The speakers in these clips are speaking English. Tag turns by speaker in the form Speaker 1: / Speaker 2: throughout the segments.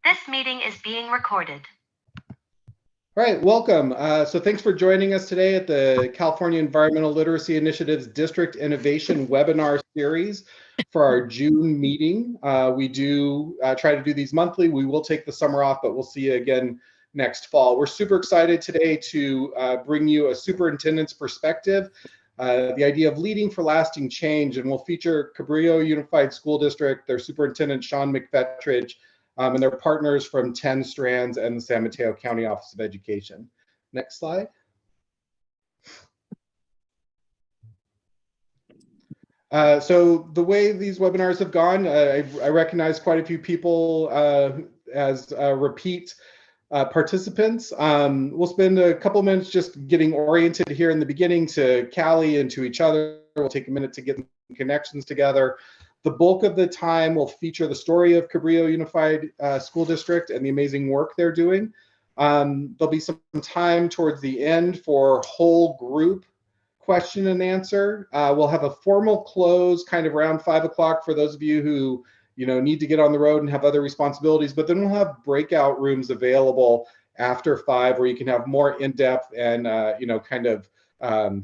Speaker 1: This meeting is being recorded.
Speaker 2: All right, welcome. So thanks for joining us today at the California Environmental Literacy Initiative's District Innovation Webinar Series for our June meeting. We do try to do these monthly. We will take the summer off, but we'll see you again next fall. We're super excited today to bring you a superintendent's perspective, the idea of leading for lasting change, and we'll feature Cabrillo Unified School District, their superintendent, Sean McPhetridge, and their partners from 10 Strands and the San Mateo County Office of Education. Next slide. So the way these webinars have gone, I recognize quite a few people as repeat participants. We'll spend a couple minutes just getting oriented here in the beginning to Callie and to each other. We'll take a minute to get connections together. The bulk of the time will feature the story of Cabrillo Unified School District and the amazing work they're doing. There'll be some time towards the end for whole group question and answer. We'll have a formal close kind of around 5 o'clock for those of you who need to get on the road and have other responsibilities, but then we'll have breakout rooms available after 5 where you can have more in-depth and kind of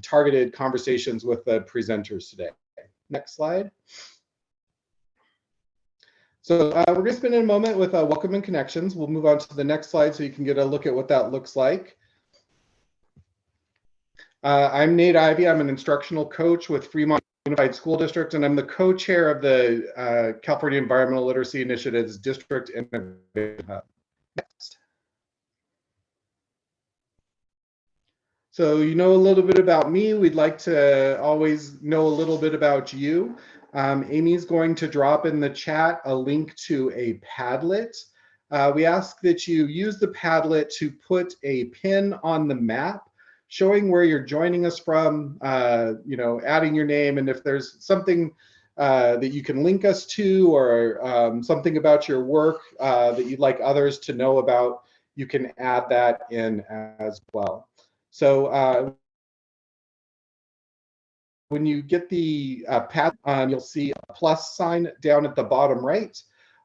Speaker 2: targeted conversations with the presenters today. Next slide. So we're going to spend a moment with Welcome and Connections. We'll move on to the next slide so you can get a look at what that looks like. I'm Nate Ivey. I'm an instructional coach with Fremont Unified School District, and I'm the co-chair of the California Environmental Literacy Initiative's District Innovation Hub. Next. So you know a little bit about me. We'd like to always know a little bit about you. Amy's going to drop in the chat a link to a Padlet. We ask that you use the Padlet to put a pin on the map showing where you're joining us from, adding your name, and if there's something that you can link us to or something about your work that you'd like others to know about, you can add that in as well. So when you get the pad, you'll see a plus sign down at the bottom right.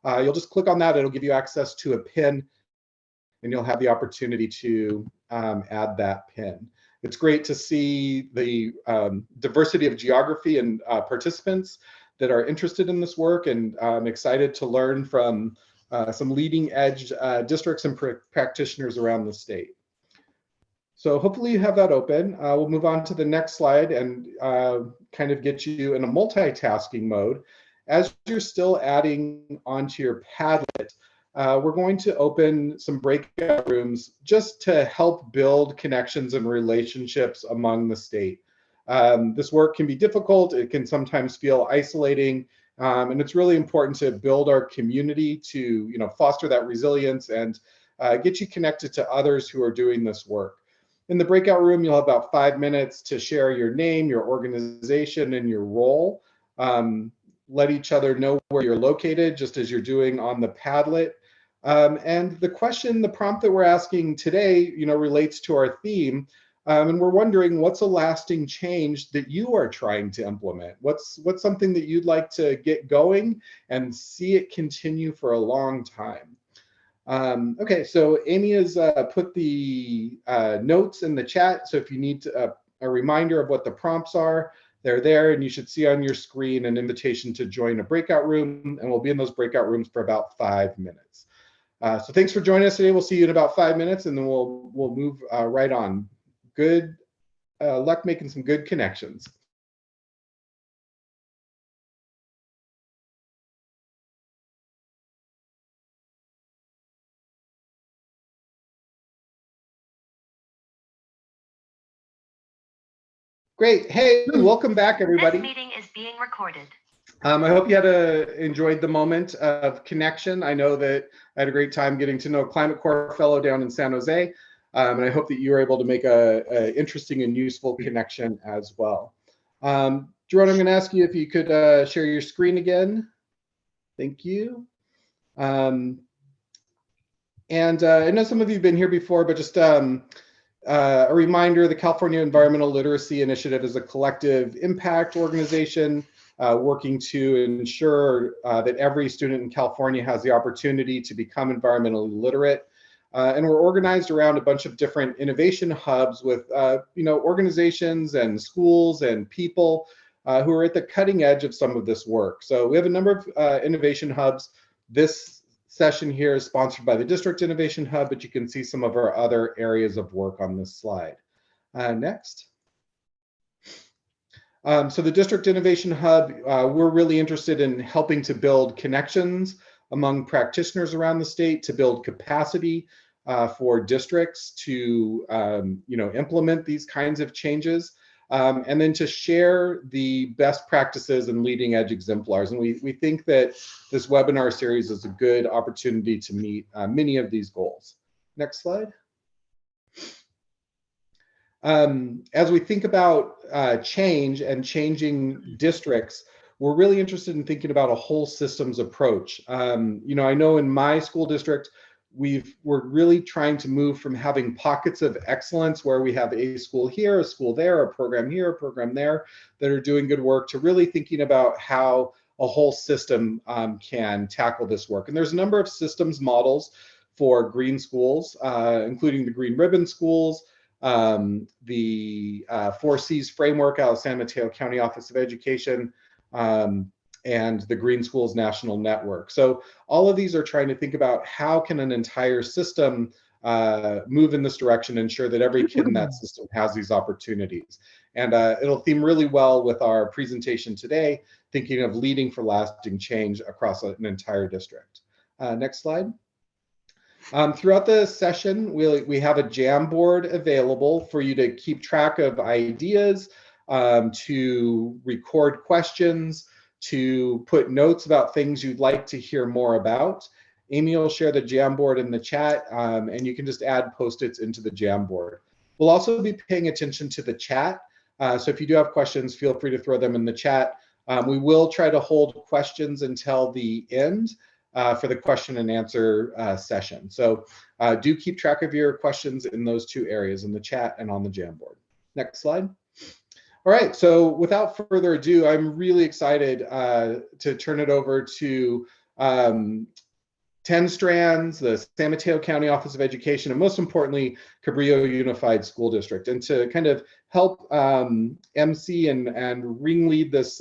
Speaker 2: You'll just click on that. It'll give you access to a pin, and you'll have the opportunity to add that pin. It's great to see the diversity of geography and participants that are interested in this work, and I'm excited to learn from some leading edge districts and practitioners around the state. So hopefully you have that open. We'll move on to the next slide and kind of get you in a multitasking mode. As you're still adding onto your Padlet, we're going to open some breakout rooms just to help build connections and relationships among the state. This work can be difficult. It can sometimes feel isolating. And it's really important to build our community to foster that resilience and get you connected to others who are doing this work. In the breakout room, you'll have about 5 minutes to share your name, your organization, and your role. Let each other know where you're located, just as you're doing on the Padlet. And the prompt that we're asking today, relates to our theme. And we're wondering, what's a lasting change that you are trying to implement? What's something that you'd like to get going and see it continue for a long time? Okay, so Amy has put the notes in the chat. So if you need a reminder of what the prompts are, they're there, and you should see on your screen an invitation to join a breakout room, and we'll be in those breakout rooms for about 5 minutes. So thanks for joining us today. We'll see you in about 5 minutes, and then we'll move right on. Good luck making some good connections. Great. Hey, welcome back, everybody.
Speaker 1: This meeting is being recorded.
Speaker 2: I hope you enjoyed the moment of connection. I know that I had a great time getting to know a Climate Corps fellow down in San Jose, and I hope that you were able to make a interesting and useful connection as well. Doron, I'm going to ask you if you could share your screen again. Thank you. And I know some of you have been here before, but just a reminder, the California Environmental Literacy Initiative is a collective impact organization working to ensure that every student in California has the opportunity to become environmentally literate. And we're organized around a bunch of different innovation hubs with organizations and schools and people who are at the cutting edge of some of this work. So we have a number of innovation hubs. This session here is sponsored by the District Innovation Hub, but you can see some of our other areas of work on this slide. Next. So the District Innovation Hub, we're really interested in helping to build connections among practitioners around the state to build capacity for districts to implement these kinds of changes, and then to share the best practices and leading edge exemplars. And we think that this webinar series is a good opportunity to meet many of these goals. Next slide. As we think about change and changing districts, we're really interested in thinking about a whole systems approach. I know in my school district, we're really trying to move from having pockets of excellence where we have a school here, a school there, a program here, a program there that are doing good work, to really thinking about how a whole system can tackle this work. And there's a number of systems models for green schools, including the Green Ribbon schools, the 4Cs framework out of San Mateo County Office of Education, and the Green Schools National Network. So all of these are trying to think about how can an entire system move in this direction, ensure that every kid in that system has these opportunities. And it'll theme really well with our presentation today, thinking of leading for lasting change across an entire district. Next slide. Throughout the session, we have a Jamboard available for you to keep track of ideas, to record questions, to put notes about things you'd like to hear more about. Amy will share the Jamboard in the chat, and you can just add Post-its into the Jamboard. We'll also be paying attention to the chat. So if you do have questions, feel free to throw them in the chat. We will try to hold questions until the end for the question and answer session. So do keep track of your questions in those two areas, in the chat and on the Jamboard. Next slide. All right, so without further ado, I'm really excited to turn it over to 10 Strands, the San Mateo County Office of Education, and most importantly, Cabrillo Unified School District. And to kind of help MC and ringlead this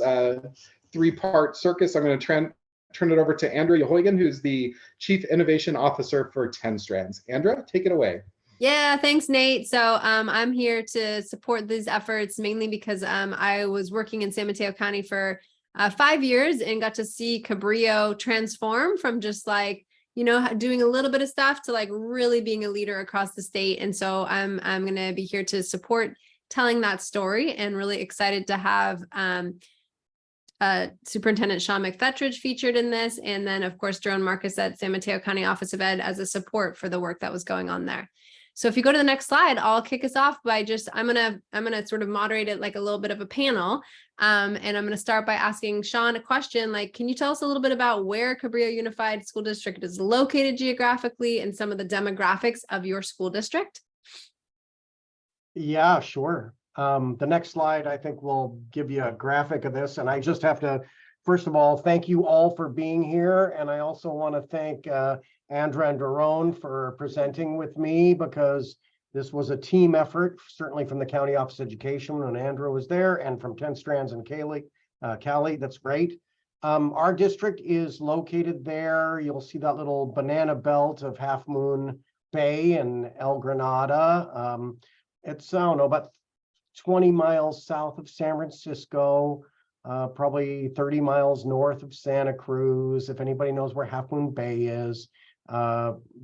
Speaker 2: three-part circus, I'm going to turn it over to Andra Yeghoian, who's the Chief Innovation Officer for 10 Strands. Andra, take it away.
Speaker 3: Yeah, thanks, Nate. So I'm here to support these efforts, mainly because I was working in San Mateo County for 5 years and got to see Cabrillo transform from just like, doing a little bit of stuff to like really being a leader across the state. And so I'm going to be here to support telling that story, and really excited to have Superintendent McPhetridge featured in this. And then of course, Doron Markus at San Mateo County Office of Ed as a support for the work that was going on there. So if you go to the next slide, I'll kick us off by I'm gonna sort of moderate it like a little bit of a panel. And I'm gonna start by asking Sean a question, like, can you tell us a little bit about where Cabrillo Unified School District is located geographically and some of the demographics of your school district?
Speaker 4: Yeah, sure. The next slide, I think, will give you a graphic of this. And I just have to, first of all, thank you all for being here. And I also want to thank Andra and Doron for presenting with me, because this was a team effort, certainly from the County Office of Education when Andra was there, and from 10 Strands and Cali. That's great. Our district is located there. You'll see that little banana belt of Half Moon Bay and El Granada. It's, I don't know, about 20 miles south of San Francisco, probably 30 miles north of Santa Cruz. If anybody knows where Half Moon Bay is,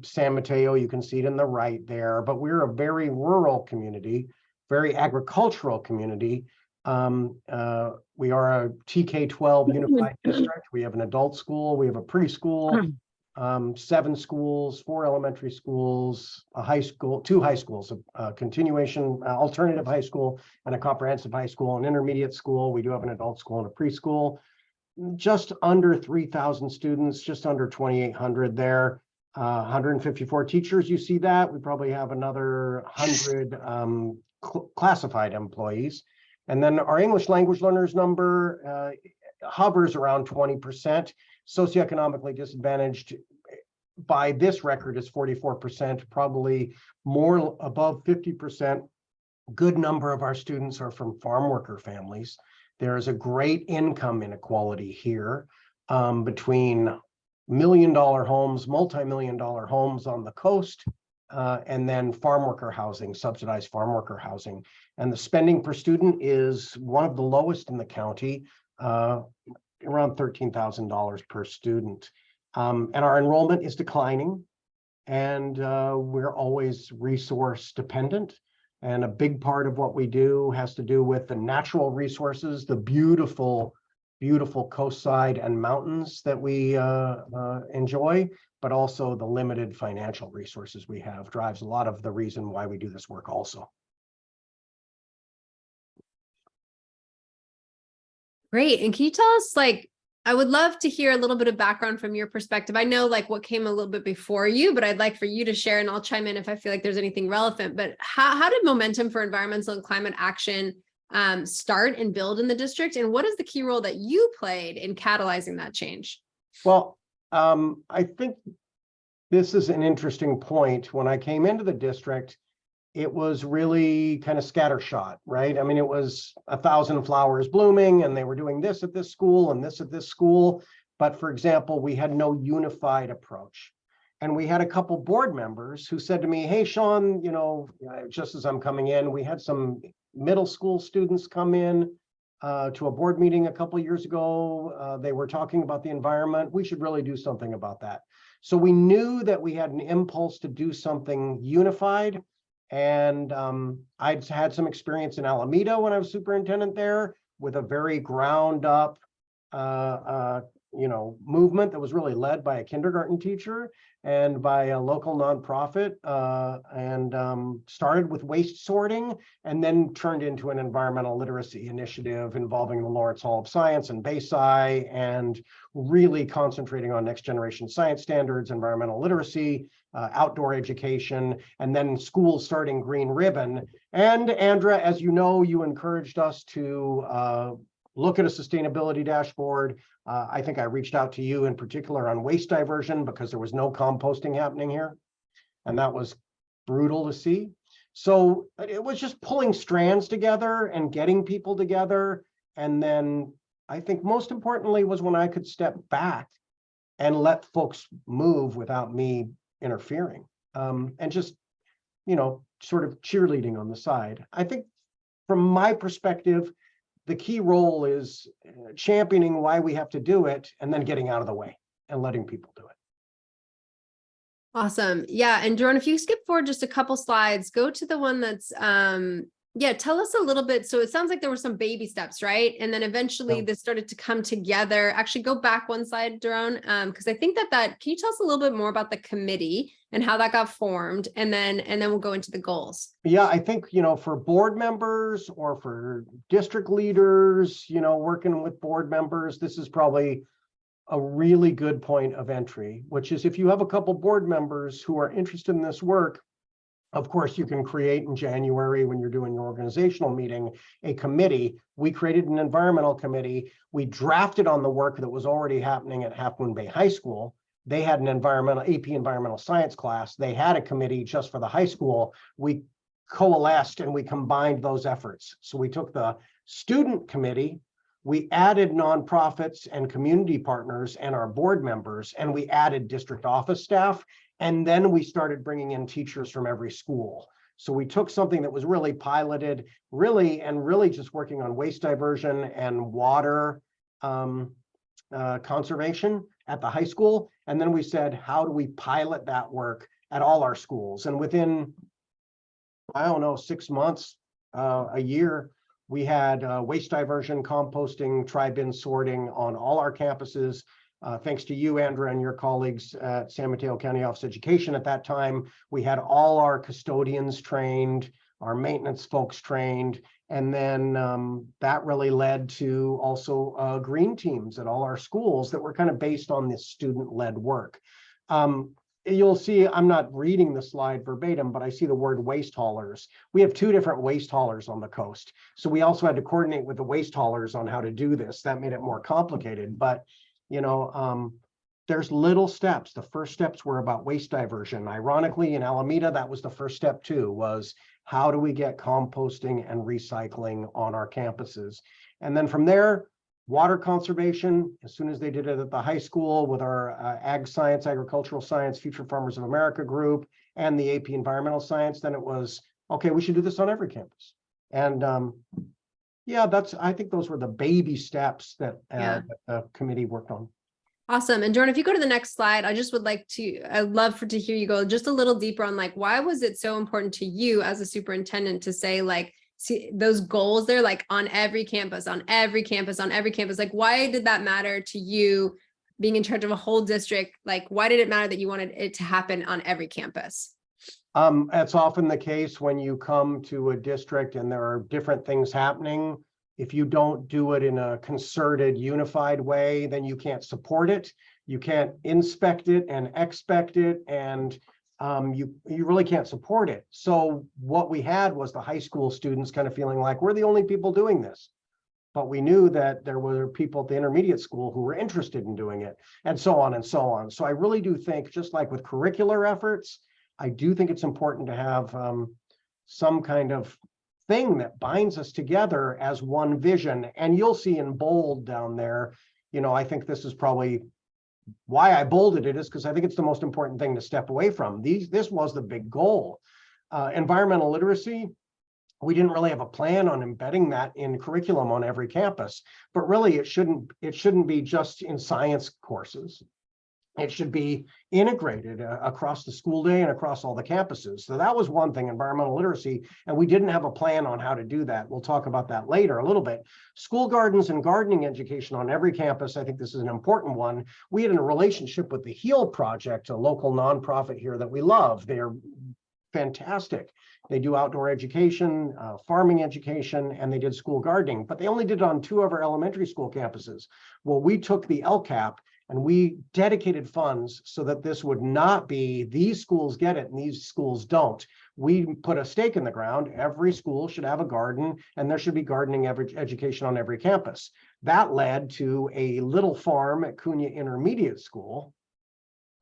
Speaker 4: San Mateo, you can see it in the right there. But we're a very rural community, very agricultural community. We are a TK-12 unified district. We have an adult school, we have a preschool, 7 schools, 4 elementary schools, a high school, 2 high schools, a continuation alternative high school and a comprehensive high school, an intermediate school. We do have an adult school and a preschool. Just under 3,000 students, just under 2,800 there. 154 teachers, you see that. We probably have another 100 classified employees. And then our English language learners number hovers around 20%. Socioeconomically disadvantaged by this record is 44%, probably more above 50%. Good number of our students are from farm worker families. There is a great income inequality here between million-dollar homes, multi-million-dollar homes on the coast, and then farm worker housing, subsidized farm worker housing. And the spending per student is one of the lowest in the county, around $13,000 per student. And our enrollment is declining, and we're always resource dependent. And a big part of what we do has to do with the natural resources, the beautiful, beautiful coastside and mountains that we enjoy, but also the limited financial resources we have drives a lot of the reason why we do this work also.
Speaker 3: Great. And can you tell us, like, I would love to hear a little bit of background from your perspective. I know like what came a little bit before you, but I'd like for you to share, and I'll chime in if I feel like there's anything relevant. But how did Momentum for Environmental and Climate Action start and build in the district? And what is the key role that you played in catalyzing that change?
Speaker 4: Well, I think this is an interesting point. When I came into the district, it was really kind of scattershot, right? I mean, it was 1,000 flowers blooming, and they were doing this at this school and this at this school. But for example, we had no unified approach. And we had a couple board members who said to me, hey, Sean, you know, just as I'm coming in, we had some middle school students come in to a board meeting a couple of years ago. They were talking about the environment. We should really do something about that. So we knew that we had an impulse to do something unified. And I'd had some experience in Alameda when I was superintendent there with a very ground up, movement that was really led by a kindergarten teacher and by a local nonprofit, and started with waste sorting and then turned into an environmental literacy initiative involving the Lawrence Hall of Science and Bayside, and really concentrating on next generation science standards, environmental literacy, outdoor education, and then schools starting Green Ribbon. And Andra, as you know, you encouraged us to look at a sustainability dashboard. I think I reached out to you in particular on waste diversion because there was no composting happening here. And that was brutal to see. So it was just pulling strands together and getting people together. And then I think most importantly was when I could step back and let folks move without me interfering, and just, sort of cheerleading on the side. I think from my perspective, the key role is championing why we have to do it and then getting out of the way and letting people do it.
Speaker 3: Awesome. Yeah. And Doron, if you skip forward just a couple slides, go to the one that's, tell us a little bit. So it sounds like there were some baby steps, right? And then eventually this started to come together. Actually, go back one slide, Doron, because I think can you tell us a little bit more about the committee and how that got formed? And then we'll go into the goals.
Speaker 4: Yeah, I think, for board members or for district leaders, working with board members, this is probably a really good point of entry, which is if you have a couple board members who are interested in this work, of course, you can create in January when you're doing your organizational meeting, a committee. We created an environmental committee. We drafted on the work that was already happening at Half Moon Bay High School. They had an AP environmental science class. They had a committee just for the high school. We coalesced and we combined those efforts. So we took the student committee, we added nonprofits and community partners and our board members, and we added district office staff. And then we started bringing in teachers from every school. So we took something that was really piloted, really just working on waste diversion and water conservation at the high school. And then we said, how do we pilot that work at all our schools? And within, 6 months, a year, we had waste diversion, composting, tri-bin sorting on all our campuses. Thanks to you, Andra, and your colleagues at San Mateo County Office of Education at that time, we had all our custodians trained, our maintenance folks trained, and then that really led to also green teams at all our schools that were kind of based on this student-led work. you'll see, I'm not reading the slide verbatim, but I see the word waste haulers. We have 2 different waste haulers on the coast. So we also had to coordinate with the waste haulers on how to do this. That made it more complicated, but there's little steps. The first steps were about waste diversion. Ironically, in Alameda, that was the first step too, was how do we get composting and recycling on our campuses? And then from there, water conservation, as soon as they did it at the high school with our ag science, agricultural science, Future Farmers of America group, and the AP environmental science, then it was, okay, we should do this on every campus. And yeah, I think those were the baby steps that the committee worked on.
Speaker 3: Awesome. And Doron, if you go to the next slide, I'd love to hear you go just a little deeper on like, why was it so important to you as a superintendent to say like, see those goals there, like on every campus, on every campus, on every campus, like, why did that matter to you being in charge of a whole district? Like, why did it matter that you wanted it to happen on every campus?
Speaker 4: That's often the case when you come to a district and there are different things happening. If you don't do it in a concerted, unified way, then you can't support it. You can't inspect it and expect it, and you really can't support it. So what we had was the high school students kind of feeling like we're the only people doing this. But we knew that there were people at the intermediate school who were interested in doing it, and so on and so on. So I really do think, just like with curricular efforts, I do think it's important to have some kind of thing that binds us together as one vision. And you'll see in bold down there, I think this is probably why I bolded it, is because I think it's the most important thing to step away from. This was the big goal. Environmental literacy, we didn't really have a plan on embedding that in curriculum on every campus, but really it shouldn't be just in science courses. It should be integrated across the school day and across all the campuses. So that was one thing, environmental literacy, and we didn't have a plan on how to do that. We'll talk about that later a little bit. School gardens and gardening education on every campus, I think this is an important one. We had a relationship with the HEAL Project, a local nonprofit here that we love. They're fantastic. They do outdoor education, farming education, and they did school gardening, but they only did it on 2 of our elementary school campuses. Well, we took the LCAP and we dedicated funds so that this would not be these schools get it and these schools don't. We put a stake in the ground. Every school should have a garden and there should be gardening education on every campus. That led to a little farm at Cunha Intermediate School.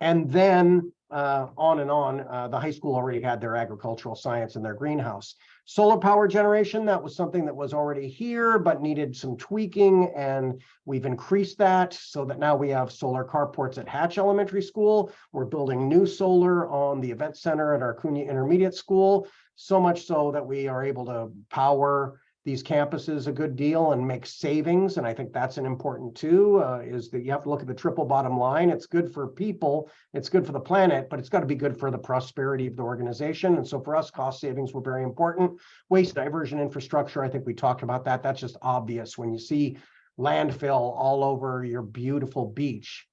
Speaker 4: And then on and on, the high school already had their agricultural science in their greenhouse. Solar power generation, that was something that was already here, but needed some tweaking. And we've increased that so that now we have solar carports at Hatch Elementary School. We're building new solar on the event center at our Cunha Intermediate School, so much so that we are able to power these campuses a good deal and make savings. And I think that's an important too, is that you have to look at the triple bottom line. It's good for people, it's good for the planet, but it's got to be good for the prosperity of the organization. And so for us, cost savings were very important. Waste diversion infrastructure, I think we talked about that. That's just obvious when you see landfill all over your beautiful beach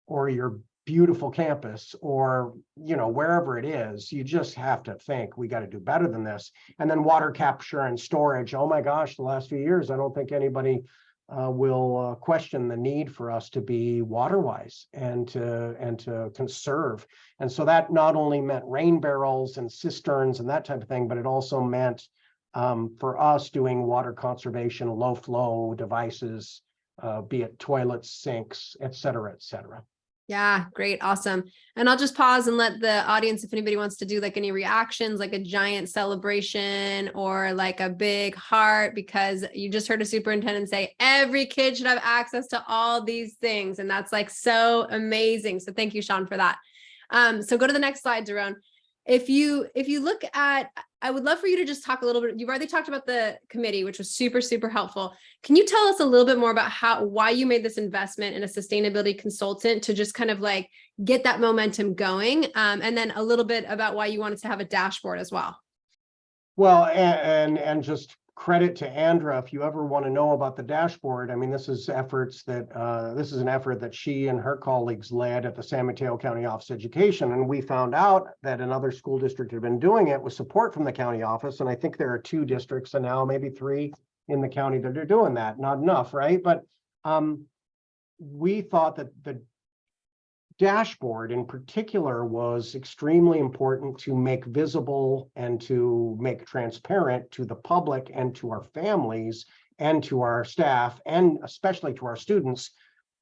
Speaker 4: or your beautiful campus, or wherever it is. You just have to think we got to do better than this. And then water capture and storage. Oh my gosh, the last few years, I don't think anybody will question the need for us to be water wise and to conserve. And so that not only meant rain barrels and cisterns and that type of thing, but it also meant for us doing water conservation, low flow devices, be it toilets, sinks, et cetera, et cetera.
Speaker 3: Yeah, great. Awesome. And I'll just pause and let the audience, if anybody wants to do like any reactions, like a giant celebration or like a big heart, because you just heard a superintendent say every kid should have access to all these things. And that's like so amazing. So thank you, Sean, for that. So go to the next slide, Doron. If you look at, I would love for you to just talk a little bit. You've already talked about the committee, which was super, super helpful. Can you tell us a little bit more about why you made this investment in a sustainability consultant to just kind of like get that momentum going? And then a little bit about why you wanted to have a dashboard as well.
Speaker 4: Well, and just credit to Andra, if you ever want to know about the dashboard. I mean, this is an effort that she and her colleagues led at the San Mateo County Office of Education. And we found out that another school district had been doing it with support from the county office. And I think there are 2 districts and now maybe 3 in the county that are doing that. Not enough, right? But we thought that dashboard in particular was extremely important to make visible and to make transparent to the public and to our families and to our staff and especially to our students,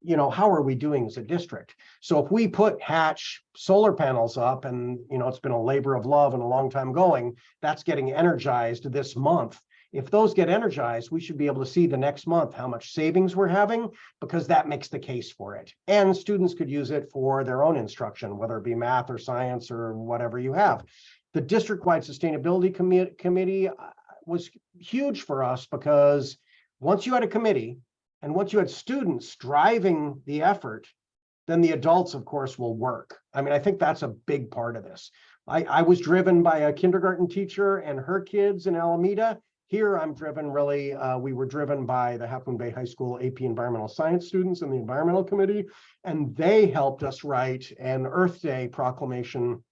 Speaker 4: how are we doing as a district? So if we put Hatch solar panels up and, it's been a labor of love and a long time going, that's getting energized this month. If those get energized, we should be able to see the next month how much savings we're having, because that makes the case for it. And students could use it for their own instruction, whether it be math or science or whatever you have. The district-wide sustainability committee was huge for us, because once you had a committee and once you had students driving the effort, then the adults, of course, will work. I mean, I think that's a big part of this. I was driven by a kindergarten teacher and her kids in Alameda. Here, I'm driven really, we were driven by the Half Moon Bay High School AP Environmental Science students in the Environmental Committee, and they helped us write an Earth Day proclamation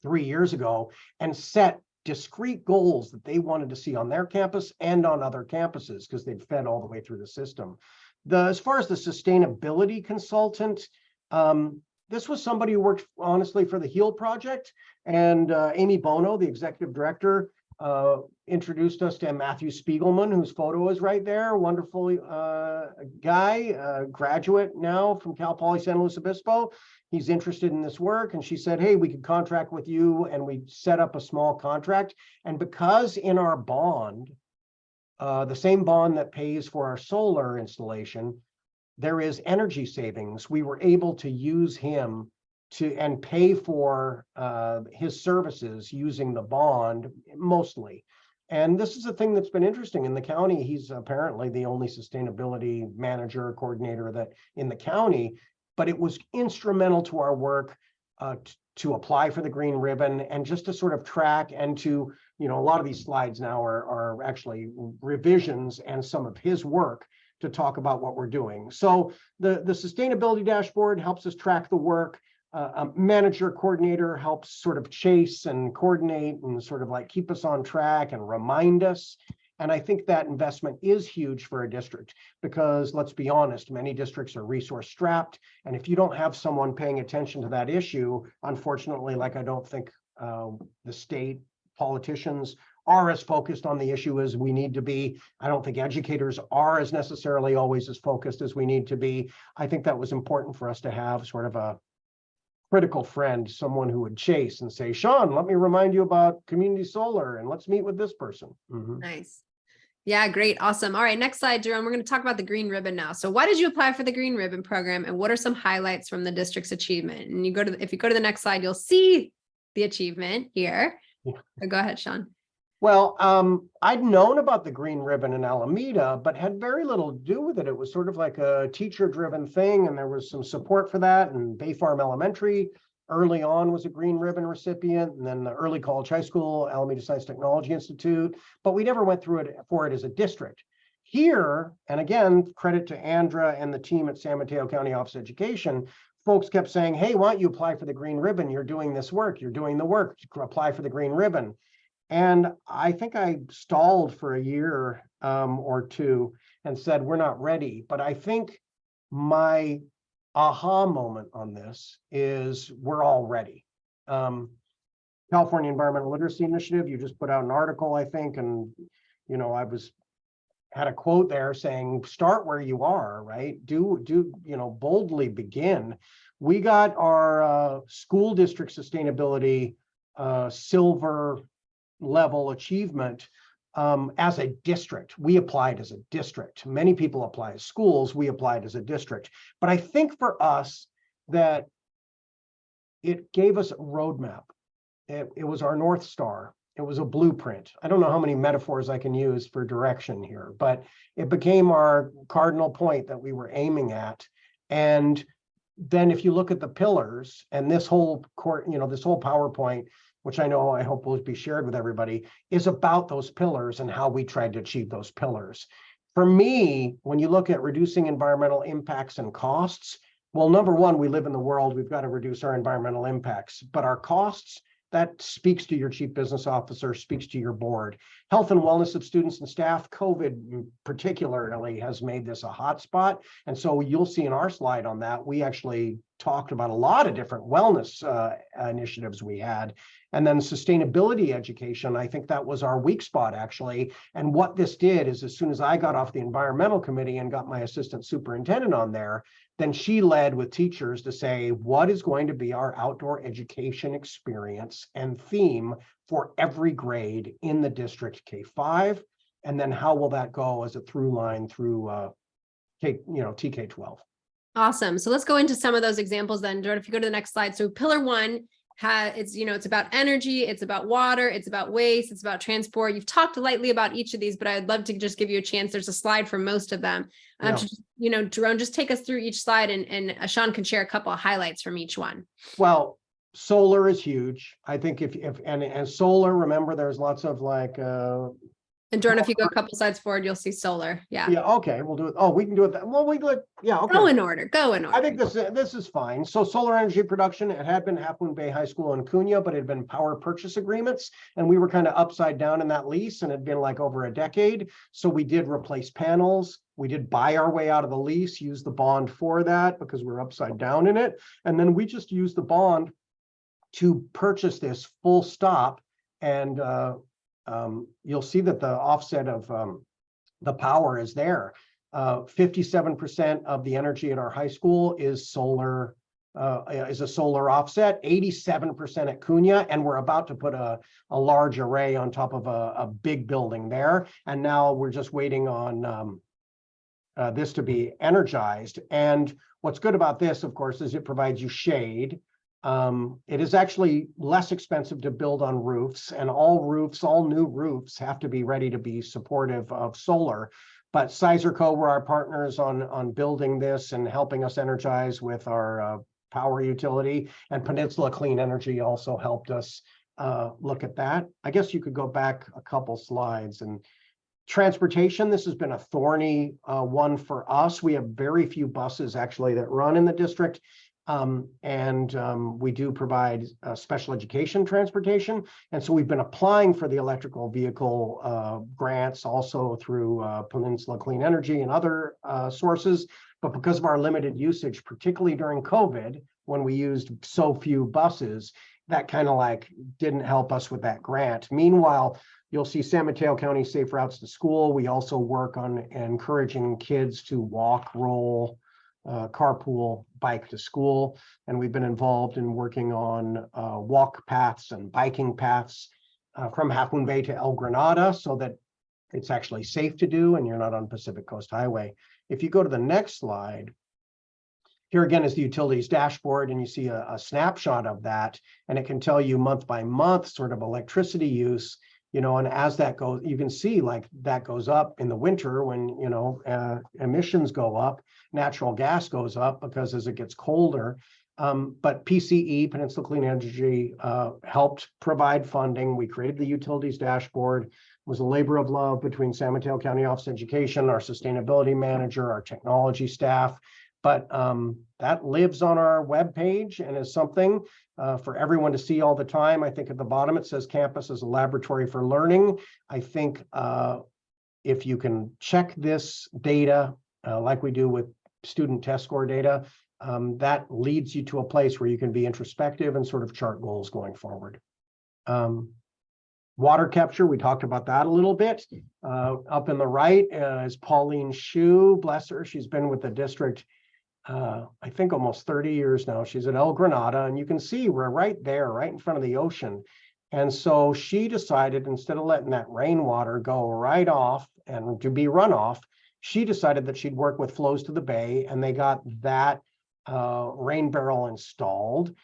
Speaker 4: 3 years ago and set discrete goals that they wanted to see on their campus and on other campuses, because they'd fed all the way through the system. As far as the sustainability consultant, this was somebody who worked honestly for the HEAL project, and Amy Bono, the executive director, introduced us to Matthew Spiegelman, whose photo is right there. Wonderful guy, graduate now from Cal Poly San Luis Obispo. He's interested in this work, and she said, hey, we could contract with you, and we set up a small contract. And because in our bond, the same bond that pays for our solar installation, there is energy savings, we were able to use him and pay for his services using the bond mostly. And this is a thing that's been interesting in the county. He's apparently the only sustainability manager or coordinator that in the county, but it was instrumental to our work to apply for the green ribbon and just to sort of track and to, a lot of these slides now are actually revisions and some of his work to talk about what we're doing. So the sustainability dashboard helps us track the work. A manager coordinator helps sort of chase and coordinate and sort of like keep us on track and remind us. And I think that investment is huge for a district, because let's be honest, many districts are resource strapped. And if you don't have someone paying attention to that issue, unfortunately, like I don't think the state politicians are as focused on the issue as we need to be. I don't think educators are as necessarily always as focused as we need to be. I think that was important for us to have sort of a critical friend, someone who would chase and say, Sean, let me remind you about community solar and let's meet with this person. Mm-hmm.
Speaker 3: Nice. Yeah, great. Awesome. All right, next slide, Jerome. We're going to talk about the green ribbon now. So why did you apply for the green ribbon program, and what are some highlights from the district's achievement? And if you go to the next slide, you'll see the achievement here. Yeah. So go ahead, Sean.
Speaker 4: Well, I'd known about the green ribbon in Alameda, but had very little to do with it. It was sort of like a teacher-driven thing, and there was some support for that. And Bay Farm Elementary early on was a green ribbon recipient, and then the early college high school, Alameda Science Technology Institute, but we never went through it for it as a district. Here, and again, credit to Andra and the team at San Mateo County Office of Education, folks kept saying, hey, why don't you apply for the green ribbon? You're doing this work, you're doing the work, apply for the green ribbon. And I think I stalled for a year or two and said, we're not ready. But I think my aha moment on this is we're all ready. California Environmental Literacy Initiative, you just put out an article, I think, and, I had a quote there saying, start where you are, right? Boldly begin. We got our school district sustainability silver level achievement as a district. We applied as a district. Many people apply as schools. We applied as a district. But I think for us that it gave us a roadmap. It was our North Star. It was a blueprint. I don't know how many metaphors I can use for direction here, but it became our cardinal point that we were aiming at. And then if you look at the pillars and this whole this whole PowerPoint, which I hope will be shared with everybody, is about those pillars and how we tried to achieve those pillars. For me, when you look at reducing environmental impacts and costs, well, number one, we live in the world, we've got to reduce our environmental impacts, but our costs, that speaks to your chief business officer, speaks to your board. Health and wellness of students and staff, COVID particularly has made this a hot spot. And so you'll see in our slide on that, we actually talked about a lot of different wellness initiatives we had. And then sustainability education, I think that was our weak spot, actually. And what this did is, as soon as I got off the environmental committee and got my assistant superintendent on there, then she led with teachers to say, what is going to be our outdoor education experience and theme for every grade in the district K-5? And then how will that go as a through line through TK-12?
Speaker 3: Awesome. So let's go into some of those examples then. Doron, if you go to the next slide. So pillar one it's about energy, it's about water, it's about waste, it's about transport. You've talked lightly about each of these, but I'd love to just give you a chance. There's a slide for most of them. Doron, just take us through each slide, and Sean can share a couple of highlights from each one.
Speaker 4: Well, solar is huge. I think and solar, remember, there's lots of
Speaker 3: and Doron, if you go a couple slides forward, you'll see solar. Yeah.
Speaker 4: Yeah. Okay. We'll do it. Oh, we can do it. Well, we do it. Yeah. Okay.
Speaker 3: Go in order.
Speaker 4: I think this is fine. So solar energy production, it had been Half Moon Bay High School in Cunha, but it had been power purchase agreements. And we were kind of upside down in that lease, and it had been like over a decade. So we did replace panels. We did buy our way out of the lease, use the bond for that because we were upside down in it. And then we just used the bond to purchase this full stop. And you'll see that the offset of the power is there. 57% of the energy at our high school is solar, is a solar offset, 87% at Cunha, and we're about to put a large array on top of a big building there. And now we're just waiting on this to be energized. And what's good about this, of course, is it provides you shade. It is actually less expensive to build on roofs, and all new roofs have to be ready to be supportive of solar. But Sizer Co, were our partners on building this and helping us energize with our power utility, and Peninsula Clean Energy also helped us look at that. I guess you could go back a couple slides. And transportation, this has been a thorny one for us. We have very few buses actually that run in the district. We do provide special education transportation. And so we've been applying for the electrical vehicle grants also through Peninsula Clean Energy and other sources. But because of our limited usage, particularly during COVID, when we used so few buses, that kind of didn't help us with that grant. Meanwhile, you'll see San Mateo County Safe Routes to School. We also work on encouraging kids to walk, roll, carpool, bike to school. And we've been involved in working on walk paths and biking paths from Half Moon Bay to El Granada, so that it's actually safe to do and you're not on Pacific Coast Highway. If you go to the next slide, here again is the utilities dashboard, and you see a snapshot of that, and it can tell you month by month sort of electricity use. And as that goes, you can see that goes up in the winter when, emissions go up, natural gas goes up because as it gets colder. But PCE, Peninsula Clean Energy, helped provide funding. We created the utilities dashboard. It was a labor of love between San Mateo County Office of Education, our sustainability manager, our technology staff. But that lives on our webpage and is something for everyone to see all the time. I think at the bottom it says campus is a laboratory for learning. I think if you can check this data like we do with student test score data, that leads you to a place where you can be introspective and sort of chart goals going forward. Water capture, we talked about that a little bit. Up in the right is Pauline Shu, bless her. She's been with the district I think almost 30 years now. She's at El Granada, and you can see we're right there, right in front of the ocean. And so she decided, instead of letting that rainwater go right off and to be runoff, she decided that she'd work with Flows to the Bay, and they got that rain barrel installed.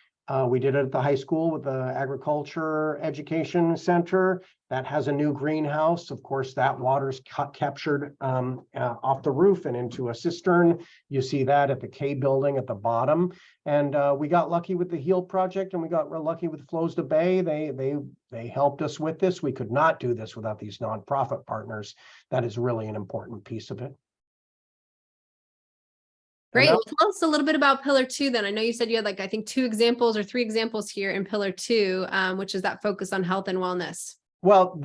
Speaker 4: We did it at the high school with the Agriculture Education Center. That has a new greenhouse. Of course, that water's captured off the roof and into a cistern. You see that at the K building at the bottom. And we got lucky with the HEAL project, and we got real lucky with Flows to Bay. They helped us with this. We could not do this without these nonprofit partners. That is really an important piece of it.
Speaker 3: Great. Well, tell us a little bit about Pillar 2 then. I know you said you had I think 2 examples or 3 examples here in Pillar 2, which is that focus on health and wellness.
Speaker 4: Well,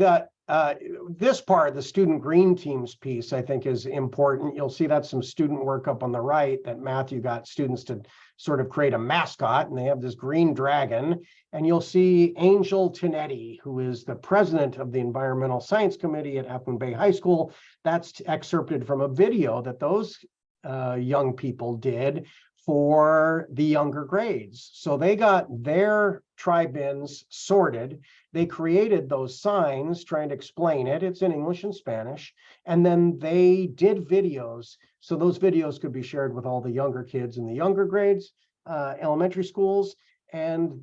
Speaker 4: this part, the student green teams piece, I think is important. You'll see that some student work up on the right that Matthew got students to sort of create a mascot, and they have this green dragon. And you'll see Angel Tinetti, who is the president of the Environmental Science Committee at Half Moon Bay High School. That's excerpted from a video that those young people did for the younger grades. So they got their tri-bins sorted. They created those signs trying to explain it. It's in English and Spanish. And then they did videos. So those videos could be shared with all the younger kids in the younger grades, elementary schools. And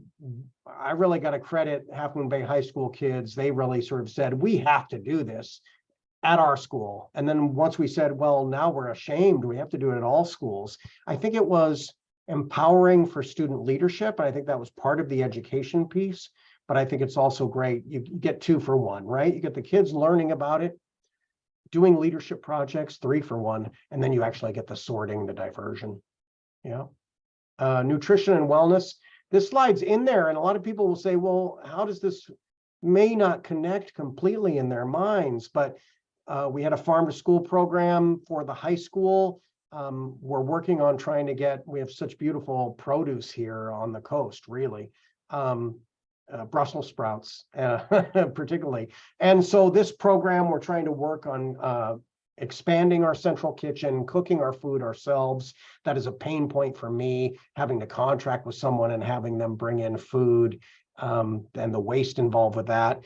Speaker 4: I really got to credit Half Moon Bay High School kids. They really sort of said, we have to do this at our school. And then once we said, well, now we're ashamed, we have to do it at all schools. I think it was empowering for student leadership. And I think that was part of the education piece. But I think it's also great. You get 2 for 1, right? You get the kids learning about it, doing leadership projects, 3 for 1, and then you actually get the sorting, the diversion. Yeah. Nutrition and wellness. This slide's in there, and a lot of people will say, well, how does this may not connect completely in their minds, but we had a farm to school program for the high school. We're working on trying to get, we have such beautiful produce here on the coast, really. Brussels sprouts, particularly. And so this program, we're trying to work on expanding our central kitchen, cooking our food ourselves. That is a pain point for me, having to contract with someone and having them bring in food, and the waste involved with that.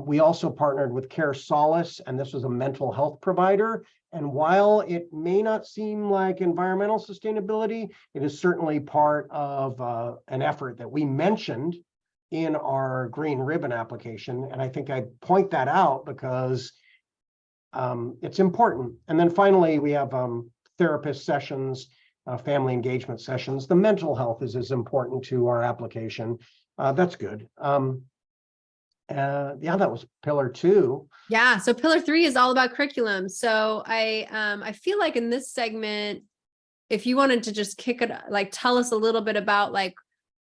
Speaker 4: We also partnered with Care Solace, and this was a mental health provider. And while it may not seem like environmental sustainability, it is certainly part of an effort that we mentioned in our green ribbon application. And I think I point that out because it's important. And then finally, we have therapist sessions, family engagement sessions. The mental health is as important to our application. That's good. Yeah, that was pillar 2.
Speaker 3: Yeah. So pillar 3 is all about curriculum. So I feel like in this segment, if you wanted to just kick it, like tell us a little bit about, like,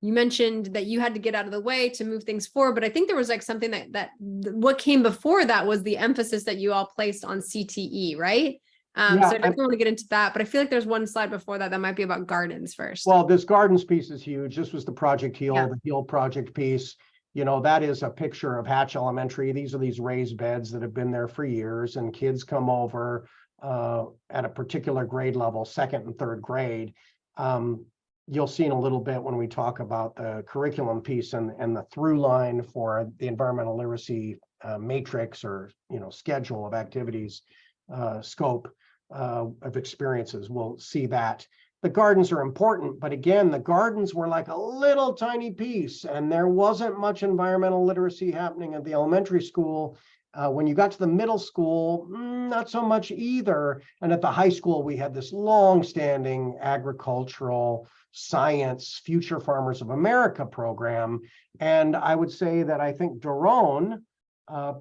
Speaker 3: you mentioned that you had to get out of the way to move things forward, but I think there was like something that what came before that was the emphasis that you all placed on CTE, right? So I definitely want to get into that, but I feel like there's one slide before that might be about gardens first.
Speaker 4: Well, this gardens piece is huge. This was the Project Heal, the Heal project piece. You know, that is a picture of Hatch Elementary. These are these raised beds that have been there for years, and kids come over at a particular grade level, 2nd and 3rd grade. You'll see in a little bit when we talk about the curriculum piece and the through line for the environmental literacy matrix, or, you know, schedule of activities, scope of experiences. We'll see that. The gardens are important, but again, the gardens were like a little tiny piece, and there wasn't much environmental literacy happening at the elementary school. When you got to the middle school, not so much either. And at the high school, we had this long-standing agricultural science Future Farmers of America program. And I would say that I think Doron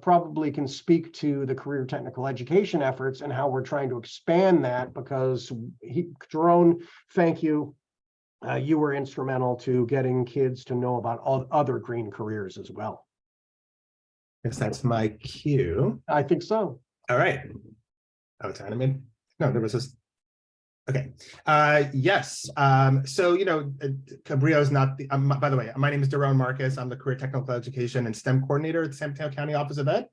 Speaker 4: probably can speak to the career technical education efforts and how we're trying to expand that, because Doron, thank you. You were instrumental to getting kids to know about all other green careers as well.
Speaker 5: Yes, that's my cue.
Speaker 4: I think so.
Speaker 5: All right. Oh, it's animated. No, there was this. Okay. Yes. So, you know, Cabrillo is not the, by the way, my name is Doron Markus. I'm the Career Technical Education and STEM Coordinator at the San Mateo County Office of Ed.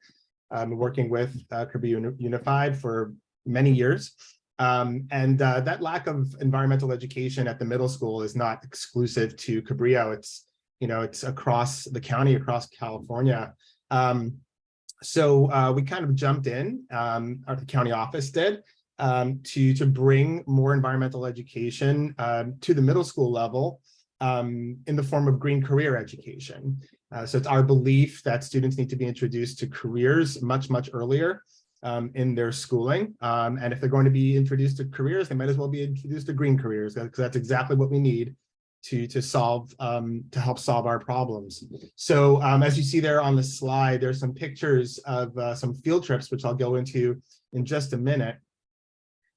Speaker 5: I'm working with Cabrillo Unified for many years. That lack of environmental education at the middle school is not exclusive to Cabrillo. It's, you know, it's across the county, across California. So we kind of jumped in, or the county office did, to bring more environmental education to the middle school level in the form of green career education. So it's our belief that students need to be introduced to careers much, much earlier in their schooling. And if they're going to be introduced to careers, they might as well be introduced to green careers, because that's exactly what we need to help solve our problems. So as you see there on the slide, there's some pictures of some field trips, which I'll go into in just a minute.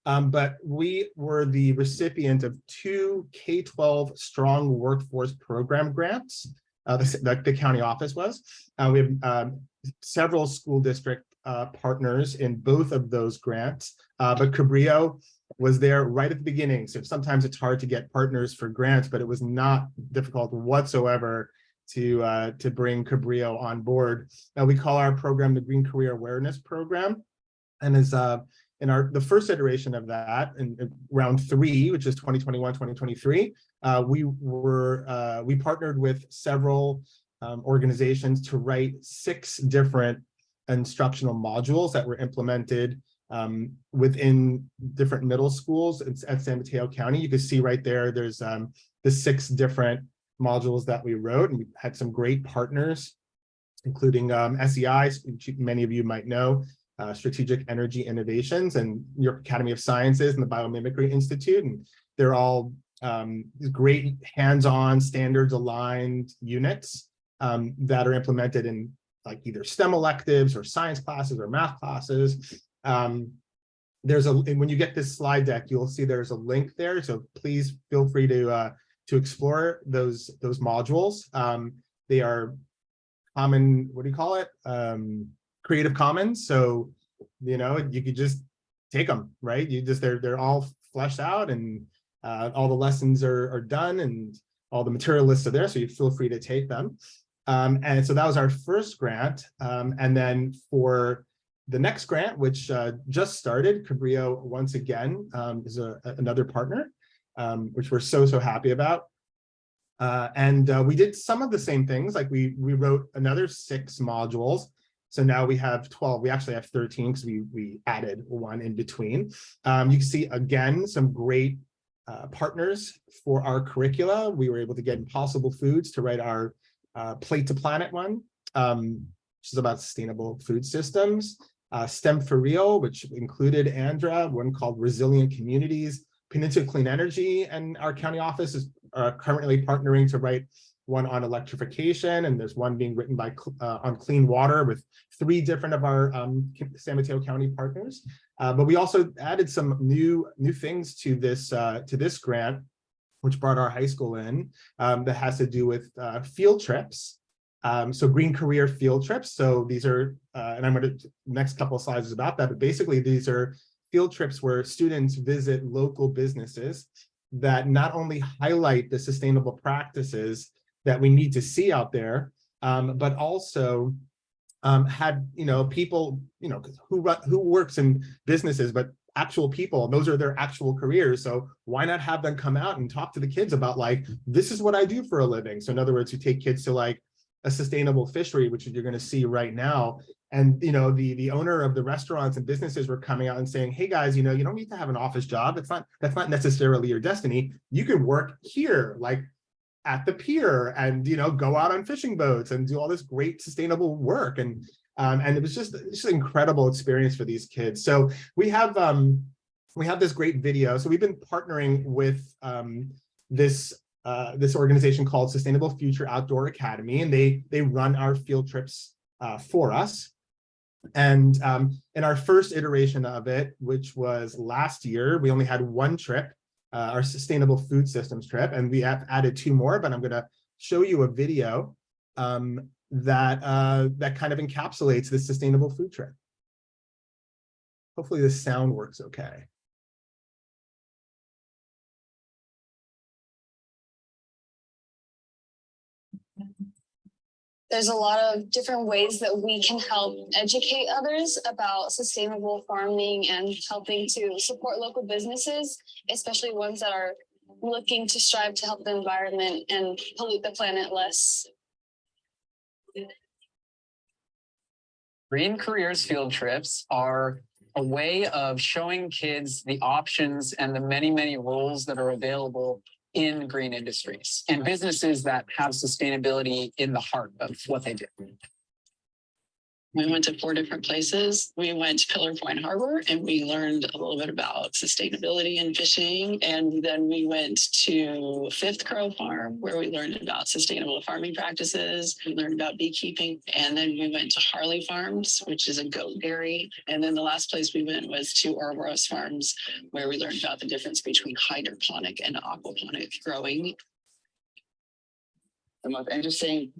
Speaker 5: But we were the recipient of 2 K-12 Strong Workforce Program grants, the county office was. We have several school district partners in both of those grants, but Cabrillo was there right at the beginning. So sometimes it's hard to get partners for grants, but it was not difficult whatsoever to bring Cabrillo on board. Now we call our program the Green Career Awareness Program, and is in the first iteration of that, in round 3, which is 2021-2023, we partnered with several organizations to write 6 different instructional modules that were implemented within different middle schools at San Mateo County. You can see right there, there's the 6 different modules that we wrote, and we had some great partners, including SEI, which many of you might know, Strategic Energy Innovations, and New York Academy of Sciences and the Biomimicry Institute. And they're all great hands-on, standards-aligned units that are implemented in like either STEM electives or science classes or math classes. And when you get this slide deck, you'll see there's a link there. So please feel free to explore those modules. They are common, what do you call it? Creative Commons. So, you know, you could just take them, right? They're all fleshed out, and all the lessons are done, and all the material lists are there. So you feel free to take them. And so that was our first grant. And then for the next grant, which just started, Cabrillo once again is another partner, which we're so happy about. And we did some of the same things, like we wrote another 6 modules. So now we have 12. We actually have 13 because we added one in between. You can see, again, some great partners for our curricula. We were able to get Impossible Foods to write our Plate to Planet one, which is about sustainable food systems. STEM for Real, which included Andra, one called Resilient Communities, Peninsula Clean Energy, and our county office is currently partnering to write one on electrification, and there's one being written by on clean water with 3 different of our San Mateo County partners. But we also added some new things to this grant, which brought our high school in, that has to do with field trips. So green career field trips. So these are, and I'm going to, next couple of slides is about that, but basically these are field trips where students visit local businesses that not only highlight the sustainable practices that we need to see out there, but also had, you know, people, you know, who works in businesses, but actual people, those are their actual careers. So why not have them come out and talk to the kids about, like, this is what I do for a living. So in other words, you take kids to like a sustainable fishery, which you're going to see right now. And, you know, the owner of the restaurants and businesses were coming out and saying, hey guys, you know, you don't need to have an office job. That's not necessarily your destiny. You can work here, like at the pier, and, you know, go out on fishing boats and do all this great sustainable work. And it was just an incredible experience for these kids. So we have this great video. So we've been partnering with this organization called Sustainable Future Outdoor Academy, and they run our field trips for us. And in our first iteration of it, which was last year, we only had 1 trip, our sustainable food systems trip, and we have added 2 more, but I'm going to show you a video that kind of encapsulates this sustainable food trip. Hopefully the sound works okay.
Speaker 6: There's a lot of different ways that we can help educate others about sustainable farming and helping to support local businesses, especially ones that are looking to strive to help the environment and pollute the planet less.
Speaker 7: Green Careers field trips are a way of showing kids the options and the many roles that are available in green industries and businesses that have sustainability in the heart of what they do.
Speaker 8: We went to 4 different places. We went to Pillar Point Harbor and we learned a little bit about sustainability and fishing. And then we went to Fifth Crow Farm where we learned about sustainable farming practices. We learned about beekeeping. And then we went to Harley Farms, which is a goat dairy. And then the last place we went was to Ouroboros Farms, where we learned about the difference between hydroponic and aquaponic growing.
Speaker 9: The most interesting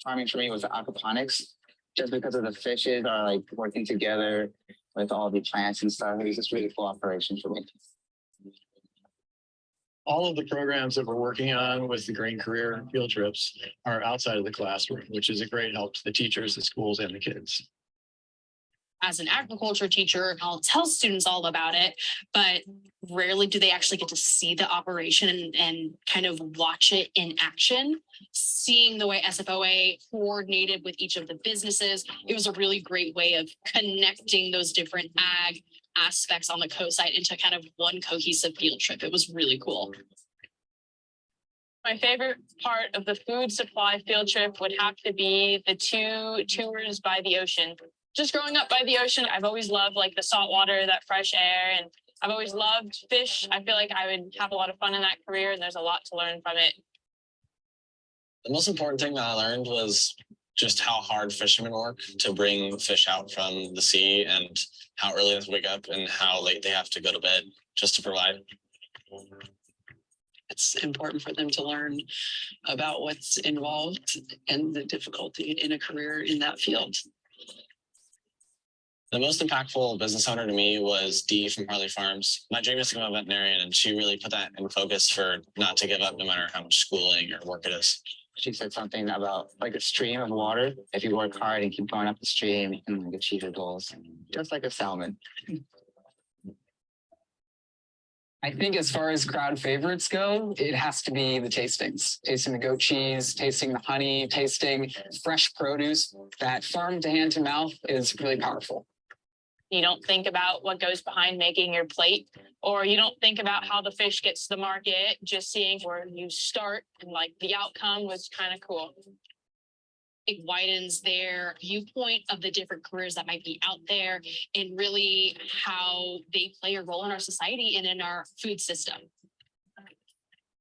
Speaker 9: farming for me was the aquaponics. Just because of the fishes are like working together with all the plants and stuff. It was just really cool operation for me.
Speaker 10: All of the programs that we're working on with the Green Career field trips are outside of the classroom, which is a great help to the teachers, the schools, and the kids.
Speaker 11: As an agriculture teacher, I'll tell students all about it, but rarely do they actually get to see the operation and kind of watch it in action. Seeing the way SFOA coordinated with each of the businesses, it was a really great way of connecting those different ag aspects on the co-site into kind of one cohesive field trip. It was really cool.
Speaker 12: My favorite part of the food supply field trip would have to be the 2 tours by the ocean. Just growing up by the ocean, I've always loved like the salt water, that fresh air, and I've always loved fish. I feel like I would have a lot of fun in that career, and there's a lot to learn from it.
Speaker 13: The most important thing that I learned was just how hard fishermen work to bring fish out from the sea, and how early they have to wake up and how late they have to go to bed just to provide.
Speaker 8: It's important for them to learn about what's involved and the difficulty in a career in that field.
Speaker 13: The most impactful business owner to me was Dee from Harley Farms. My dream is to become a veterinarian, and she really put that in focus for not to give up no matter how much schooling or work it is.
Speaker 9: She said something about like a stream of water. If you work hard and keep going up the stream, you can like achieve your goals, just like a salmon.
Speaker 7: I think as far as crowd favorites go, it has to be the tastings. Tasting the goat cheese, tasting the honey, tasting fresh produce. That farm to hand to mouth is really powerful.
Speaker 12: You don't think about what goes behind making your plate, or you don't think about how the fish gets to the market. Just seeing where you start and like the outcome was kind of cool.
Speaker 11: It widens their viewpoint of the different careers that might be out there and really how they play a role in our society and in our food system.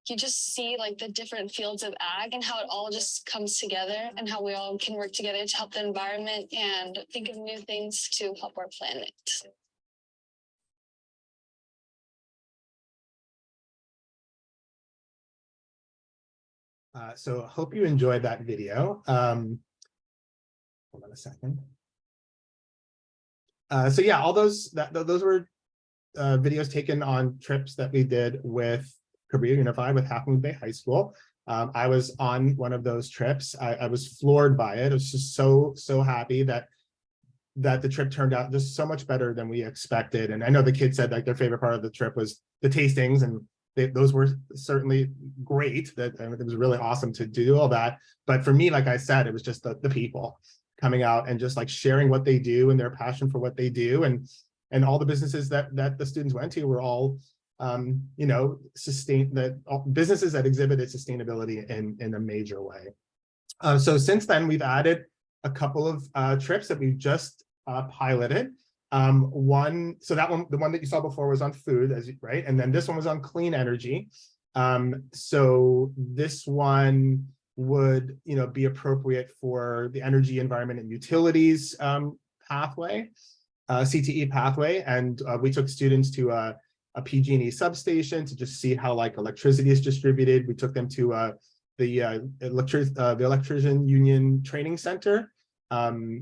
Speaker 6: You just see like the different fields of ag and how it all just comes together and how we all can work together to help the environment and think of new things to help our planet.
Speaker 5: So hope you enjoyed that video. Hold on a second. So yeah, all those were videos taken on trips that we did with Cabrillo Unified with Half Moon Bay High School. I was on one of those trips. I was floored by it. I was just so happy that the trip turned out just so much better than we expected. And I know the kids said like their favorite part of the trip was the tastings, and those were certainly great. That it was really awesome to do all that. But for me, like I said, it was just the people coming out and just like sharing what they do and their passion for what they do, and all the businesses that the students went to were all you know, businesses that exhibited sustainability in a major way. So since then, we've added a couple of trips that we've just piloted. The one that you saw before was on food, right? And then this one was on clean energy. So this one would, you know, be appropriate for the energy, environment, and utilities pathway, CTE pathway. And we took students to a PG&E substation to just see how like electricity is distributed. We took them to the Electrician Union Training Center,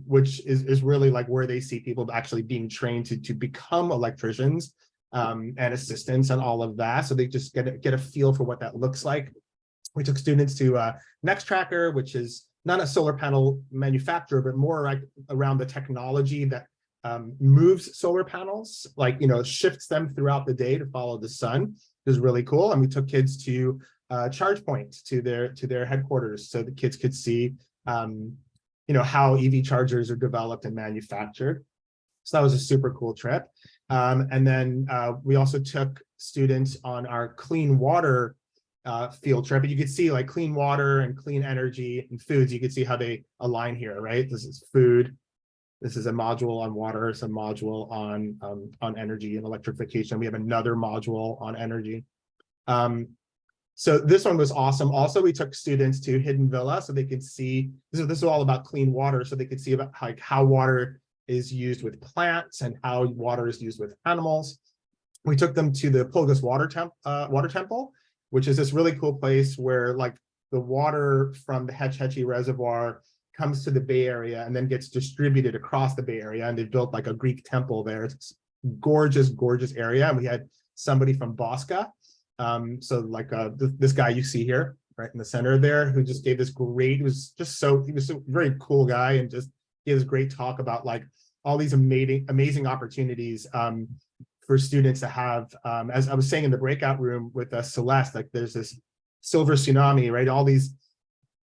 Speaker 5: which is really like where they see people actually being trained to become electricians and assistants and all of that. So they just get a feel for what that looks like. We took students to Nextracker, which is not a solar panel manufacturer, but more like around the technology that moves solar panels, like, you know, shifts them throughout the day to follow the sun. It was really cool. And we took kids to ChargePoint, to their headquarters, so the kids could see you know, how EV chargers are developed and manufactured. So that was a super cool trip. And then we also took students on our clean water field trip. And you could see like clean water and clean energy and foods. You could see how they align here, right? This is food. This is a module on water. It's a module on energy and electrification. We have another module on energy. So this one was awesome. Also, we took students to Hidden Villa so they could see, this is all about clean water, so they could see about like how water is used with plants and how water is used with animals. We took them to the Pulgas Water Temple, which is this really cool place where like the water from the Hetch Hetchy Reservoir comes to the Bay Area and then gets distributed across the Bay Area. And they built like a Greek temple there. It's gorgeous, gorgeous area. And we had somebody from Bosca So like this guy you see here, right in the center there, who just gave this great, he was a very cool guy and just gave this great talk about like all these amazing opportunities for students to have, as I was saying in the breakout room with Celeste, like there's this silver tsunami, right? All these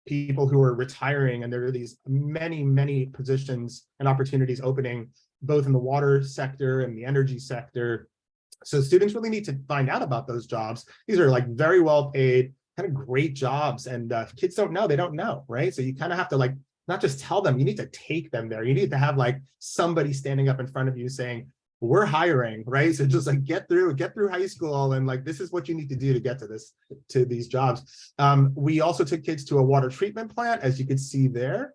Speaker 5: people who are retiring, and there are these many positions and opportunities opening both in the water sector and the energy sector. So students really need to find out about those jobs. These are like very well paid, kind of great jobs, and kids don't know, they don't know, right? So you kind of have to like, not just tell them, you need to take them there. You need to have like somebody standing up in front of you saying, we're hiring, right? So just like get through high school, and like, this is what you need to do to get to these jobs. We also took kids to a water treatment plant, as you can see there,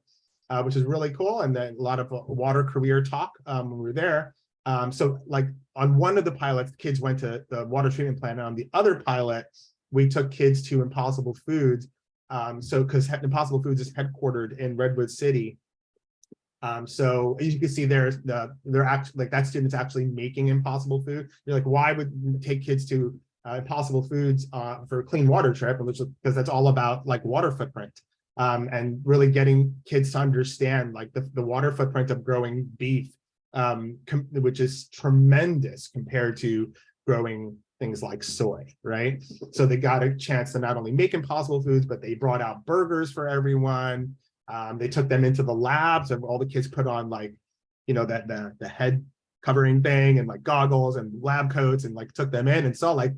Speaker 5: which is really cool. And then a lot of water career talk when we were there. So like on one of the pilots, the kids went to the water treatment plant, and on the other pilot, we took kids to Impossible Foods. So because Impossible Foods is headquartered in Redwood City. So as you can see, they're actually like that student's actually making Impossible Food. You're like, why would you take kids to Impossible Foods for a clean water trip? Because that's all about like water footprint and really getting kids to understand like the water footprint of growing beef, which is tremendous compared to growing things like soy, right? So they got a chance to not only make Impossible Foods, but they brought out burgers for everyone. They took them into the labs, and all the kids put on like, you know, that the head covering thing and like goggles and lab coats, and like took them in and saw like,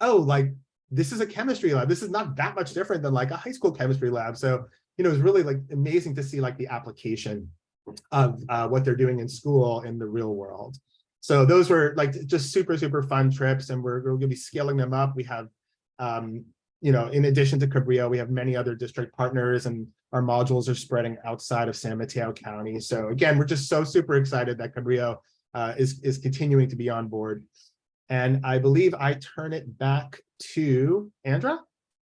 Speaker 5: oh, like this is a chemistry lab. This is not that much different than like a high school chemistry lab. So, you know, it was really like amazing to see like the application of what they're doing in school in the real world. So those were like just super fun trips, and we're going to be scaling them up. We have, you know, in addition to Cabrillo, we have many other district partners, and our modules are spreading outside of San Mateo County. So again, we're just so super excited that Cabrillo is continuing to be on board. And I believe I turn it back to Andra.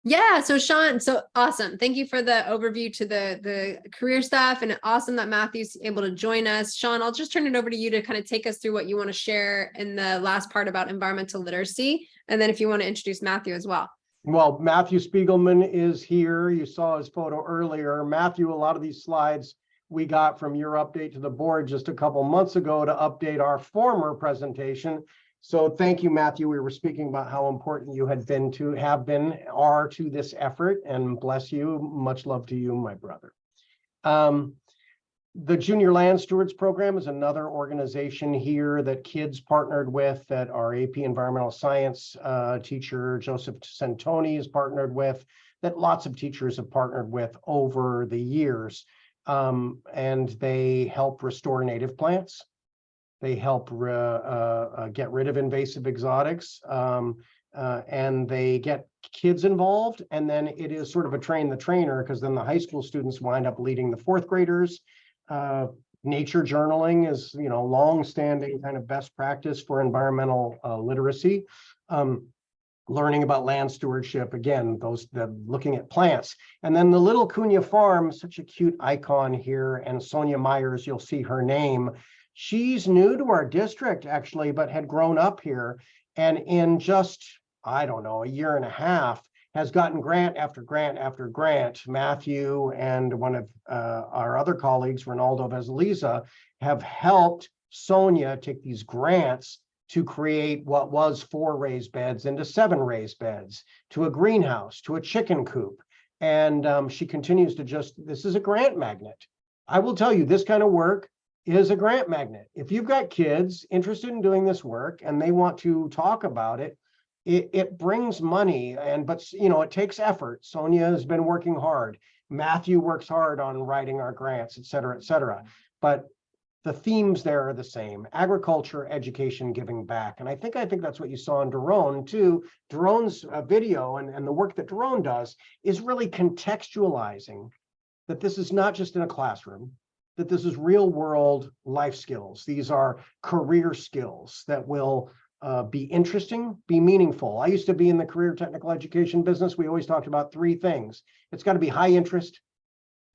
Speaker 3: Yeah, so Sean, so awesome. Thank you for the overview to the career stuff, and awesome that Matthew's able to join us. Sean, I'll just turn it over to you to kind of take us through what you want to share in the last part about environmental literacy. And then if you want to introduce Matthew as well.
Speaker 4: Well, Matthew Spiegelman is here. You saw his photo earlier. Matthew, a lot of these slides we got from your update to the board just a couple months ago to update our former presentation. So thank you, Matthew. We were speaking about how important you are to this effort, and bless you. Much love to you, my brother. The Junior Land Stewards Program is another organization here that kids partnered with, that our AP Environmental Science teacher, Joseph Santoni, is partnered with, that lots of teachers have partnered with over the years. And they help restore native plants. They help get rid of invasive exotics, and they get kids involved. And then it is sort of a train the trainer, because then the high school students wind up leading the fourth graders. Nature journaling is, you know, long-standing kind of best practice for environmental literacy. Learning about land stewardship, again, looking at plants. And then the Little Cunha Farm, such a cute icon here, and Sonia Myers, you'll see her name. She's new to our district, actually, but had grown up here. And in just, I don't know, a year and a half, has gotten grant after grant after grant. Matthew and one of our other colleagues, Ronaldo Vezaliza, have helped Sonia take these grants to create what was 4 raised beds into 7 raised beds, to a greenhouse, to a chicken coop. And she continues to this is a grant magnet. I will tell you, this kind of work is a grant magnet. If you've got kids interested in doing this work and they want to talk about it, it brings money, but you know, it takes effort. Sonia has been working hard. Matthew works hard on writing our grants, et cetera, et cetera. But the themes there are the same: agriculture, education, giving back. And I think that's what you saw in Doron too. Doron's video and the work that Doron does is really contextualizing that this is not just in a classroom, that this is real world life skills. These are career skills that will be interesting, be meaningful. I used to be in the career technical education business. We always talked about 3 things. It's got to be high interest,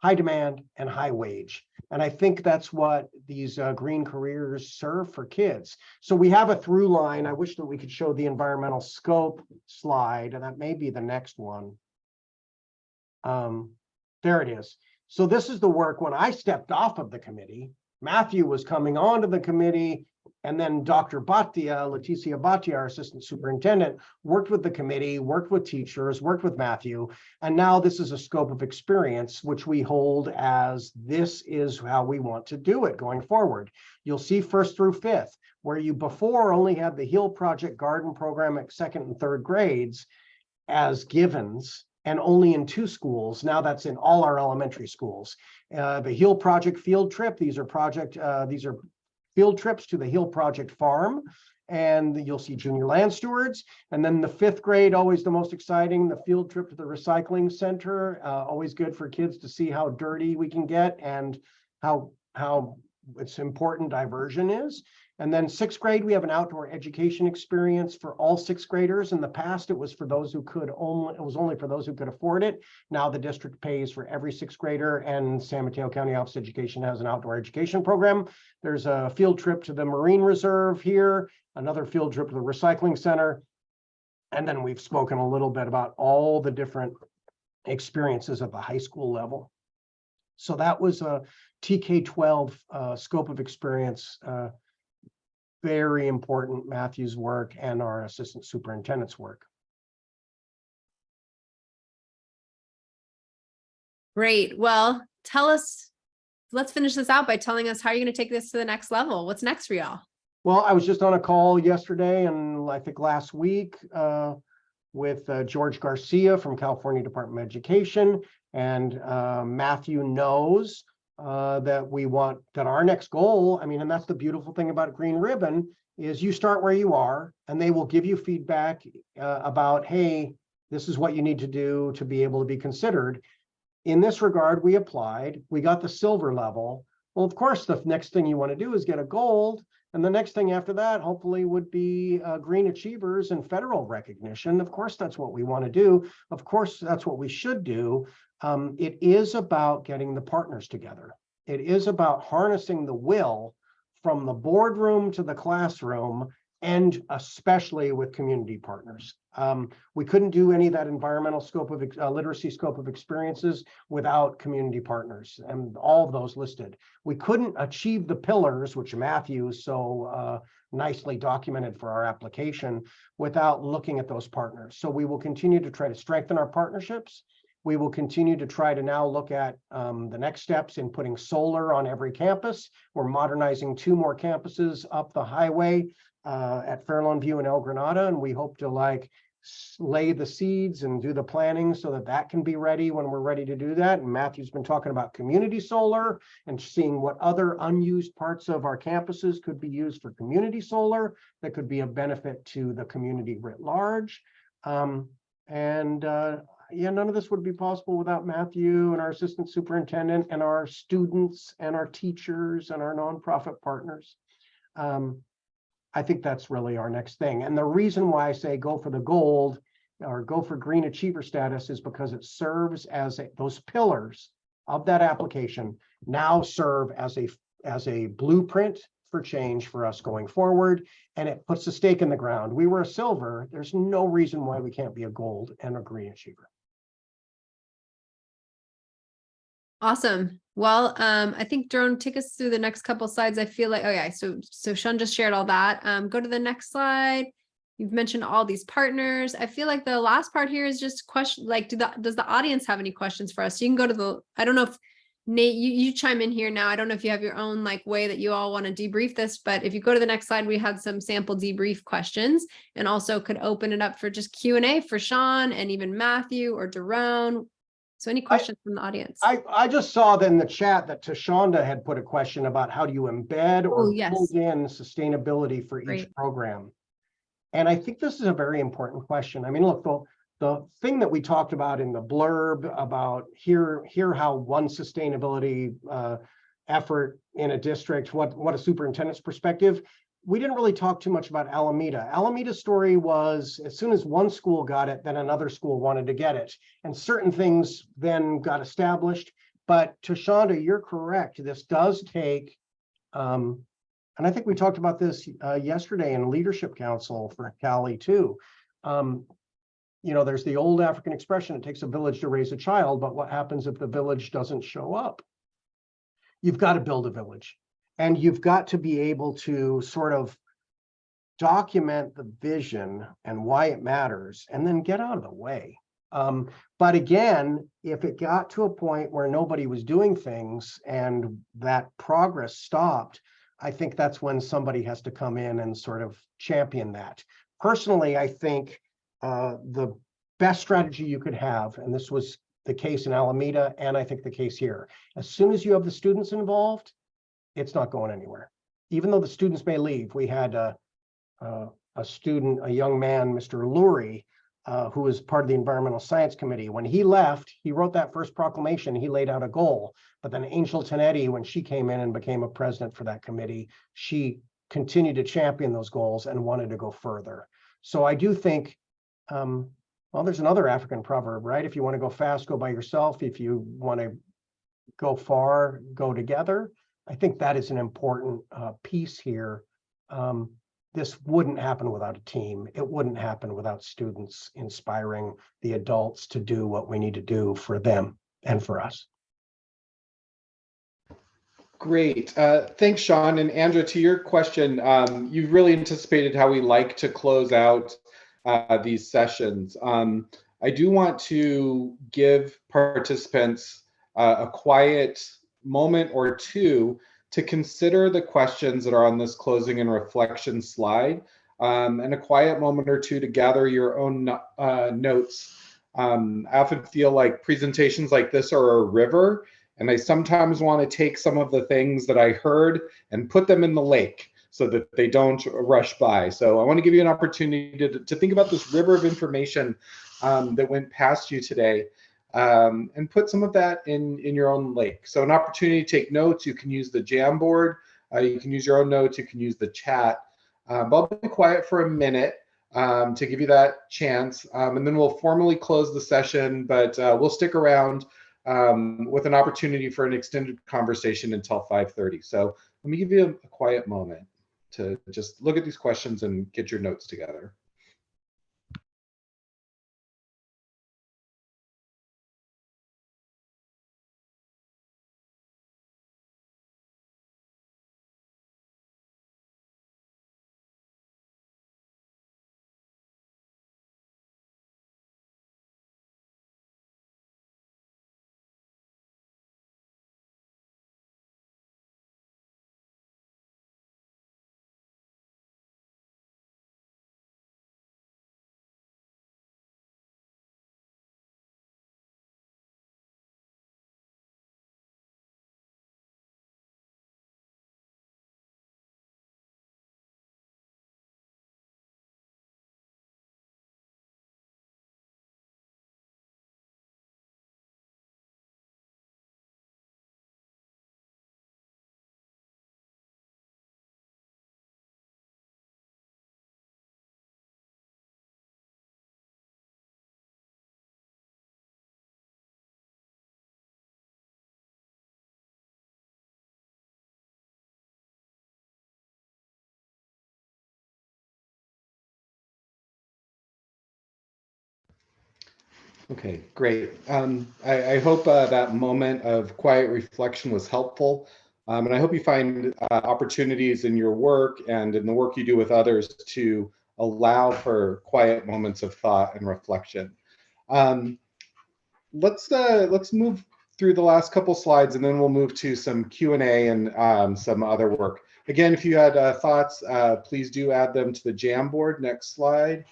Speaker 4: high demand, and high wage. And I think that's what these green careers serve for kids. So we have a through line. I wish that we could show the environmental scope slide, and that may be the next one. There it is. So this is the work when I stepped off of the committee. Matthew was coming onto the committee, and then Dr. Bhatia, Leticia Bhatia, our assistant superintendent, worked with the committee, worked with teachers, worked with Matthew, and now this is a scope of experience, which we hold as this is how we want to do it going forward. You'll see 1st through 5th, where you before only had the Heal Project Garden program at 2nd and 3rd grades as givens, and only in 2 schools. Now that's in all our elementary schools. The Heal Project field trip, these are field trips to the Heal Project farm, and you'll see junior land stewards. And then the 5th grade, always the most exciting, the field trip to the recycling center, always good for kids to see how dirty we can get and how it's important diversion is. And then 6th grade, we have an outdoor education experience for all 6th graders. In the past, it was for those who could only for those who could afford it. Now the district pays for every 6th grader, and San Mateo County Office of Education has an outdoor education program. There's a field trip to the Marine Reserve here, another field trip to the recycling center. And then we've spoken a little bit about all the different experiences at the high school level. So that was a TK-12 scope of experience. Very important, Matthew's work and our assistant superintendent's work.
Speaker 3: Great. Well, let's finish this out by telling us how you're going to take this to the next level. What's next for y'all?
Speaker 4: Well, I was just on a call yesterday and I think last week with George Garcia from California Department of Education, and Matthew knows that our next goal, and that's the beautiful thing about Green Ribbon, is you start where you are and they will give you feedback about, hey, this is what you need to do to be able to be considered. In this regard, we applied, we got the silver level. Well, of course, the next thing you want to do is get a gold. And the next thing after that, hopefully, would be green achievers and federal recognition. Of course, that's what we want to do. Of course, that's what we should do. It is about getting the partners together. It is about harnessing the will from the boardroom to the classroom, and especially with community partners. We couldn't do any of that environmental scope of literacy scope of experiences without community partners, and all of those listed. We couldn't achieve the pillars, which Matthew so nicely documented for our application, without looking at those partners. So we will continue to try to strengthen our partnerships. We will continue to try to now look at the next steps in putting solar on every campus. We're modernizing 2 more campuses up the highway at Fairlawn View and El Granada, and we hope to lay the seeds and do the planning so that that can be ready when we're ready to do that. And Matthew's been talking about community solar and seeing what other unused parts of our campuses could be used for community solar that could be of benefit to the community writ large. Yeah, none of this would be possible without Matthew and our assistant superintendent and our students and our teachers and our nonprofit partners. I think that's really our next thing. And the reason why I say go for the gold or go for green achiever status is because it serves as those pillars of that application now serve as a blueprint for change for us going forward. And it puts a stake in the ground. We were a silver. There's no reason why we can't be a gold and a green achiever.
Speaker 3: Awesome. Well, I think Doron, take us through the next couple slides. I feel like, okay, so Sean just shared all that. Go to the next slide. You've mentioned all these partners. I feel like the last part here is just question, like, does the audience have any questions for us? You can go to I don't know if Nate, you chime in here now. I don't know if you have your own way that you all want to debrief this, but if you go to the next slide, we had some sample debrief questions, and also could open it up for just Q&A for Sean and even Matthew or Doron. So any questions from the audience?
Speaker 4: I just saw in the chat that Tashonda had put a question about how do you embed or build in sustainable for each program. And I think this is a very important question. Look, the thing that we talked about in the blurb about here how one sustainability effort in a district, what a superintendent's perspective, we didn't really talk too much about Alameda. Alameda's story was as soon as one school got it, then another school wanted to get it. And certain things then got established. But Tashonda, you're correct. This does take, and I think we talked about this yesterday in Leadership Council for Cali too. There's the old African expression, it takes a village to raise a child, but what happens if the village doesn't show up? You've got to build a village, and you've got to be able to sort of document the vision and why it matters, and then get out of the way. But again, if it got to a point where nobody was doing things and that progress stopped, I think that's when somebody has to come in and sort of champion that. Personally, I think the best strategy you could have, and this was the case in Alameda, and I think the case here, as soon as you have the students involved, it's not going anywhere. Even though the students may leave, we had a student, a young man, Mr. Lurie, who was part of the Environmental Science Committee. When he left, he wrote that first proclamation, he laid out a goal. But then Angel Tonetti, when she came in and became a president for that committee, she continued to champion those goals and wanted to go further. So I do think, well, there's another African proverb, right? If you want to go fast, go by yourself. If you want to go far, go together. I think that is an important piece here. This wouldn't happen without a team. It wouldn't happen without students inspiring the adults to do what we need to do for them and for us.
Speaker 2: Great. Thanks, Sean. And Andra, to your question, you've really anticipated how we like to close out these sessions. I do want to give participants a quiet moment or two to consider the questions that are on this closing and reflection slide, and a quiet moment or two to gather your own notes. I often feel like presentations like this are a river, and I sometimes want to take some of the things that I heard and put them in the lake so that they don't rush by. So I want to give you an opportunity to think about this river of information that went past you today. And put some of that in your own lake. So an opportunity to take notes. You can use the Jamboard. You can use your own notes. You can use the chat. But I'll be quiet for a minute to give you that chance. And then we'll formally close the session, but we'll stick around with an opportunity for an extended conversation until 5:30. So let me give you a quiet moment to just look at these questions and get your notes together. Okay, great. I hope that moment of quiet reflection was helpful. And I hope you find opportunities in your work and in the work you do with others to allow for quiet moments of thought and reflection. Let's move through the last couple slides, and then we'll move to some Q&A and some other work. Again, if you had thoughts, please do add them to the Jamboard. Next slide.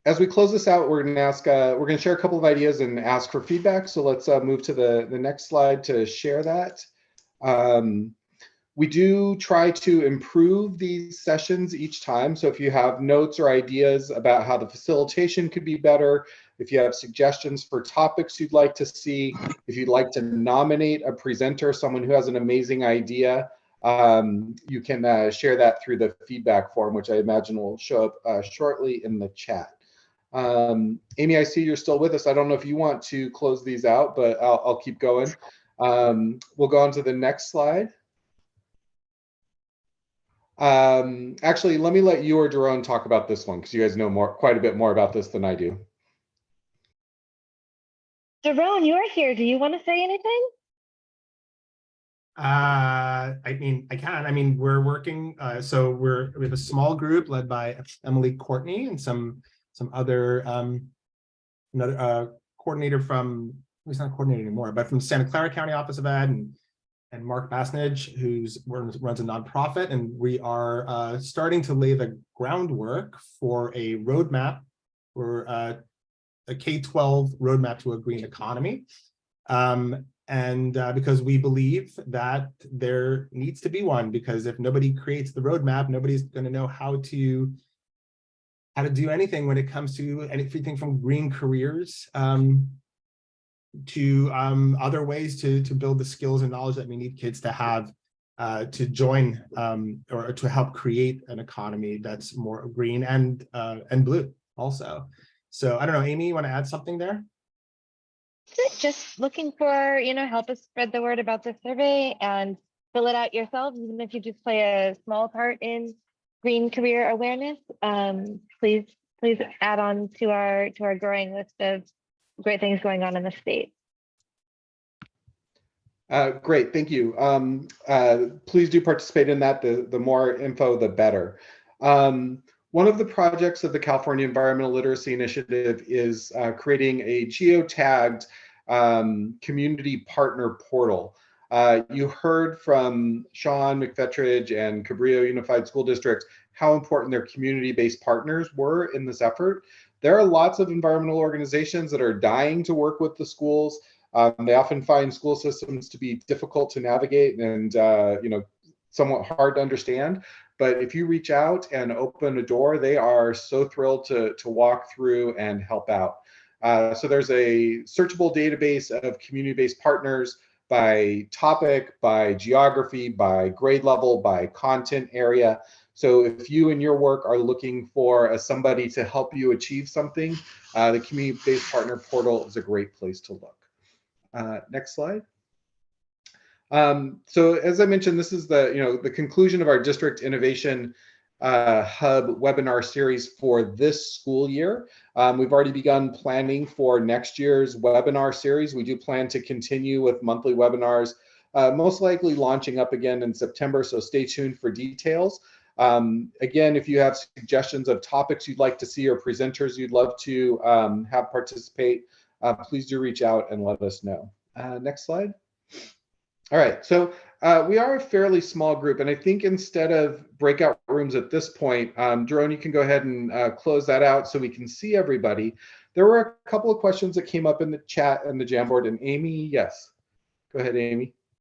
Speaker 2: As we close this out, we're going to share a couple of ideas and ask for feedback. So let's move to the next slide to share that. We do try to improve these sessions each time. So if you have notes or ideas about how the facilitation could be better, if you have suggestions for topics you'd like to see, if you'd like to nominate a presenter, someone who has an amazing idea, you can share that through the feedback form, which I imagine will show up shortly in the chat. Amy, I see you're still with us. I don't know if you want to close these out, but I'll keep going. We'll go on to the next slide. Actually, let me let you or Doron talk about this one because you guys know quite a bit more about this than I do.
Speaker 14: Doron, you are here. Do you want to say anything?
Speaker 5: I mean, I can. I mean, we're working. So we have a small group led by Emily Courtney and some other another coordinator from, he's not coordinator anymore, but from Santa Clara County Office of Ed, and Mark Basnage, who runs a nonprofit, and we are starting to lay the groundwork for a roadmap for a K-12 roadmap to a green economy. And because we believe that there needs to be one, because if nobody creates the roadmap, nobody's going to know how to do anything when it comes to anything from green careers to other ways to build the skills and knowledge that we need kids to have to join or to help create an economy that's more green and blue also. So I don't know, Amy, you want to add something there?
Speaker 14: Just looking for, help us spread the word about the survey and fill it out yourselves, even if you just play a small part in green career awareness. Please add on to our growing list of great things going on in the state.
Speaker 2: Great, thank you. Please do participate in that. The more info, the better. One of the projects of the California Environmental Literacy Initiative is creating a geotagged community partner portal. You heard from Sean, McPhetridge, and Cabrillo Unified School District how important their community-based partners were in this effort. There are lots of environmental organizations that are dying to work with the schools. They often find school systems to be difficult to navigate and somewhat hard to understand. But if you reach out and open a door, they are so thrilled to walk through and help out. So there's a searchable database of community-based partners by topic, by geography, by grade level, by content area. So if you and your work are looking for somebody to help you achieve something, the community-based partner portal is a great place to look. Next slide. So as I mentioned, this is the conclusion of our district innovation hub webinar series for this school year. We've already begun planning for next year's webinar series. We do plan to continue with monthly webinars, most likely launching up again in September, so stay tuned for details. Again, if you have suggestions of topics you'd like to see or presenters you'd love to have participate, please do reach out and let us know. Next slide. All right, so we are a fairly small group, and I think instead of breakout rooms at this point, Doron, you can go ahead and close that out so we can see everybody. There were a couple of questions that came up in the chat and the Jamboard, and Amy, yes. Go ahead, Amy.